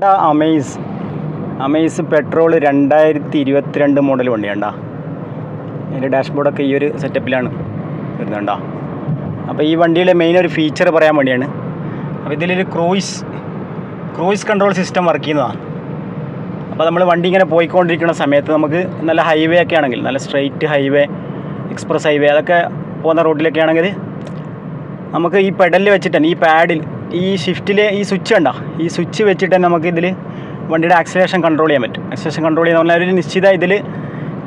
Amaze petrol 2022 model വണ്ടിയാണ്ടാ. അതിൻ്റെ ഡാഷ്ബോർഡൊക്കെ ഈ ഒരു സെറ്റപ്പിലാണ് വരുന്നുണ്ടോ. അപ്പോൾ ഈ വണ്ടിയിലെ മെയിൻ ഒരു ഫീച്ചർ പറയാൻ വേണ്ടിയാണ്. അപ്പോൾ ഇതിലൊരു ക്രൂയിസ് കൺട്രോൾ സിസ്റ്റം വർക്ക് ചെയ്യുന്നതാണ്. അപ്പോൾ നമ്മൾ വണ്ടി ഇങ്ങനെ പോയിക്കൊണ്ടിരിക്കുന്ന സമയത്ത് നമുക്ക് നല്ല ഹൈവേ ഒക്കെ ആണെങ്കിൽ, നല്ല സ്ട്രെയിറ്റ് ഹൈവേ, എക്സ്പ്രസ് ഹൈവേ അതൊക്കെ പോകുന്ന റോഡിലൊക്കെ ആണെങ്കിൽ നമുക്ക് ഈ പെഡലിൽ വെച്ചിട്ട് തന്നെ, ഈ പാഡിൽ, ഈ ഷിഫ്റ്റിലെ ഈ സ്വിച്ച് ഉണ്ടോ, ഈ സ്വിച്ച് വെച്ചിട്ട് തന്നെ നമുക്ക് ഇതിൽ വണ്ടിയുടെ ആക്സിലറേഷൻ കൺട്രോൾ ചെയ്യാൻ പറ്റും. ആക്സിലറേഷൻ കൺട്രോൾ ചെയ്യുന്ന പറഞ്ഞാൽ ഒരു നിശ്ചിത ഇതിൽ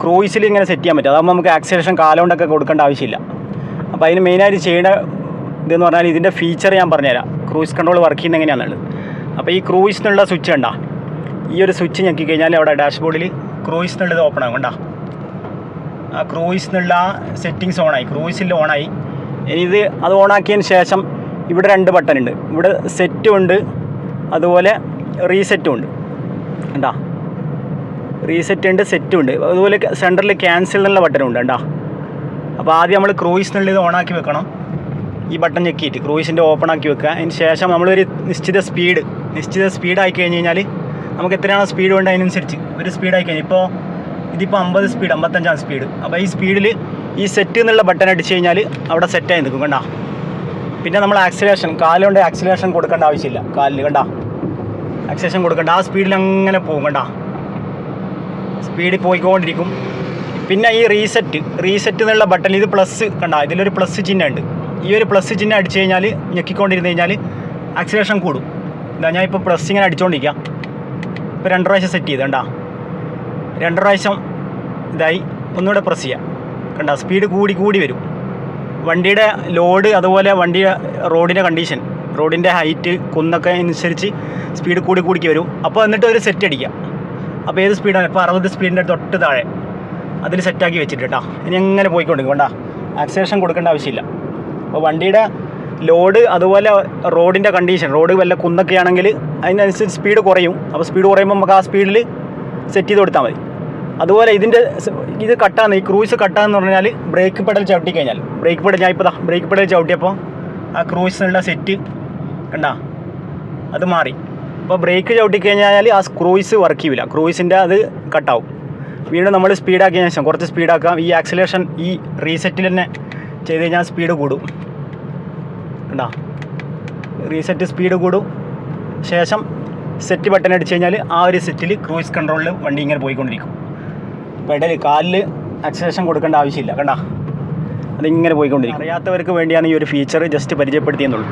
ക്രൂയിസിൽ ഇങ്ങനെ സെറ്റ് ചെയ്യാൻ പറ്റും. അതാകുമ്പോൾ നമുക്ക് ആക്സിലറേഷൻ കാലുകൊണ്ടൊക്കെ കൊടുക്കേണ്ട ആവശ്യമില്ല. അപ്പോൾ അതിന് മെയിനായിട്ട് ചെയ്യേണ്ട ഇതെന്ന് പറഞ്ഞാൽ ഇതിൻ്റെ ഫീച്ചർ ഞാൻ പറഞ്ഞുതരാം, ക്രൂയിസ് കൺട്രോൾ വർക്ക് ചെയ്യുന്നത് എങ്ങനെയാണെന്നുള്ളത്. അപ്പോൾ ഈ ക്രൂയിസിനുള്ള സ്വിച്ച് ഉണ്ടോ, ഈ ഒരു സ്വിച്ച് ഞെക്കി കഴിഞ്ഞാൽ അവിടെ ഡാഷ്ബോർഡിൽ ക്രൂയിസ് എന്നുള്ളത് ഓപ്പൺ ആകും. കണ്ടോ, ആ ക്രൂയിസ് എന്നുള്ള സെറ്റിങ്സ് ഓണായി, ക്രൂയിസിൽ ഓണായി. ഇനി അത് ഓണാക്കിയതിന് ശേഷം ഇവിടെ 2 ബട്ടൺ ഉണ്ട്. ഇവിടെ സെറ്റും ഉണ്ട്, അതുപോലെ റീസെറ്റും ഉണ്ട്. കണ്ടോ, റീസെറ്റ് ഉണ്ട്, സെറ്റും ഉണ്ട്. അതുപോലെ സെൻറ്ററിൽ ക്യാൻസൽ എന്നുള്ള ബട്ടനും ഉണ്ട്. കണ്ടോ. അപ്പോൾ ആദ്യം നമ്മൾ ക്രൂയിസിനുള്ളത് ഓണാക്കി വെക്കണം, ഈ ബട്ടൺ ഞെക്കിയിട്ട് ക്രൂയിസിൻ്റെ ഓപ്പൺ ആക്കി വെക്കുക. അതിന് ശേഷം നമ്മളൊരു നിശ്ചിത സ്പീഡായി കഴിഞ്ഞ് കഴിഞ്ഞാൽ നമുക്ക് എത്രയാണോ സ്പീഡ് വേണ്ടത് അതിനനുസരിച്ച് ഒരു സ്പീഡായി കഴിഞ്ഞാൽ ഇതിപ്പോൾ 50 സ്പീഡ്, 55 സ്പീഡ്. അപ്പോൾ ഈ സ്പീഡിൽ ഈ സെറ്റ് എന്നുള്ള ബട്ടൺ അടിച്ച് കഴിഞ്ഞാൽ അവിടെ സെറ്റായി നിൽക്കും. കണ്ടോ. പിന്നെ നമ്മൾ ആക്സിലേഷൻ, കാലുകൊണ്ട് ആക്സിലേഷൻ കൊടുക്കേണ്ട ആവശ്യമില്ല. കാലിൽ കണ്ടോ, ആക്സിലേഷൻ കൊടുക്കേണ്ട, ആ സ്പീഡിൽ അങ്ങനെ പോകും. കണ്ടോ, സ്പീഡിൽ പോയിക്കൊണ്ടിരിക്കും. പിന്നെ ഈ റീസെറ്റ് എന്നുള്ള ബട്ടൺ, ഇത് പ്ലസ് കണ്ടോ, ഇതിലൊരു പ്ലസ് ചിഹ്നം ഉണ്ട്. ഈ ഒരു പ്ലസ് ചിഹ്നം അടിച്ച് കഴിഞ്ഞാൽ, ഞെക്കിക്കൊണ്ടിരുന്ന് കഴിഞ്ഞാൽ ആക്സിലേഷൻ കൂടും. എന്താ, ഞാൻ ഇപ്പോൾ പ്ലസ് ഇങ്ങനെ അടിച്ചുകൊണ്ടിരിക്കാം. ഇപ്പോൾ 2 പ്രാവശ്യം സെറ്റ് ചെയ്ത് കണ്ടോ, 2 പ്രാവശ്യം ഇതായി. ഒന്നുകൂടെ പ്രസ് ചെയ്യാം. കണ്ടോ, സ്പീഡ് കൂടി വരും. വണ്ടിയുടെ ലോഡ്, അതുപോലെ വണ്ടിയുടെ റോഡിൻ്റെ കണ്ടീഷൻ, റോഡിൻ്റെ ഹൈറ്റ്, കുന്നൊക്കെ അനുസരിച്ച് സ്പീഡ് കൂടി വരും. അപ്പോൾ എന്നിട്ട് ഒരു സെറ്റ് അടിക്കുക. അപ്പോൾ ഏത് സ്പീഡാണ്, ഇപ്പോൾ 60 സ്പീഡിൻ്റെ തൊട്ട് താഴെ അതിൽ സെറ്റാക്കി വെച്ചിട്ട് കേട്ടോ. ഇനി എങ്ങനെ പോയിക്കൊണ്ടിരിക്കും. കണ്ടോ, ആക്സിലേഷൻ കൊടുക്കേണ്ട ആവശ്യമില്ല. അപ്പോൾ വണ്ടിയുടെ ലോഡ്, അതുപോലെ റോഡിൻ്റെ കണ്ടീഷൻ, റോഡ് വല്ല കുന്നൊക്കെ ആണെങ്കിൽ അതിനനുസരിച്ച് സ്പീഡ് കുറയും. അപ്പോൾ സ്പീഡ് കുറയുമ്പോൾ നമുക്ക് ആ സ്പീഡിൽ സെറ്റ് ചെയ്ത് കൊടുത്താൽ മതി. അതുപോലെ ഇത് കട്ടാന്ന്, ഈ ക്രൂയിസ് കട്ടാന്ന് പറഞ്ഞാൽ ബ്രേക്ക് പെഡൽ ചവിട്ടി കഴിഞ്ഞാൽ, ഞാൻ ഇപ്പോൾ ബ്രേക്ക് പെഡൽ ചവിട്ടിയപ്പോൾ ആ ക്രൂയിസിനുള്ള സെറ്റ് കണ്ടാ അത് മാറി. അപ്പോൾ ബ്രേക്ക് ചവിട്ടി കഴിഞ്ഞാൽ ആ ക്രൂയിസ് വർക്ക് ചെയ്യില്ല, ക്രൂയിസിൻ്റെ അത് കട്ടാവും. വീണ്ടും നമ്മൾ സ്പീഡാക്കിയ ശേഷം കുറച്ച് സ്പീഡാക്കാം. ഈ ആക്സിലേഷൻ ഈ റീസെറ്റിൽ തന്നെ ചെയ്ത് കഴിഞ്ഞാൽ സ്പീഡ് കൂടും. കണ്ടാ, റീസെറ്റ് സ്പീഡ് കൂടും. ശേഷം സെറ്റ് ബട്ടൺ അടിച്ച് കഴിഞ്ഞാൽ ആ ഒരു സെറ്റിൽ ക്രൂയിസ് കൺട്രോളിൽ വണ്ടി ഇങ്ങനെ പോയിക്കൊണ്ടിരിക്കും. പെഡൽ, കാലിൽ ആക്സിലേഷൻ കൊടുക്കേണ്ട ആവശ്യമില്ല. കണ്ടോ, അതിങ്ങനെ പോയിക്കൊണ്ടിരിക്കും. അറിയാത്തവർക്ക് വേണ്ടിയാണ് ഈ ഒരു ഫീച്ചർ ജസ്റ്റ് പരിചയപ്പെടുത്തിയെന്നുള്ളൂ.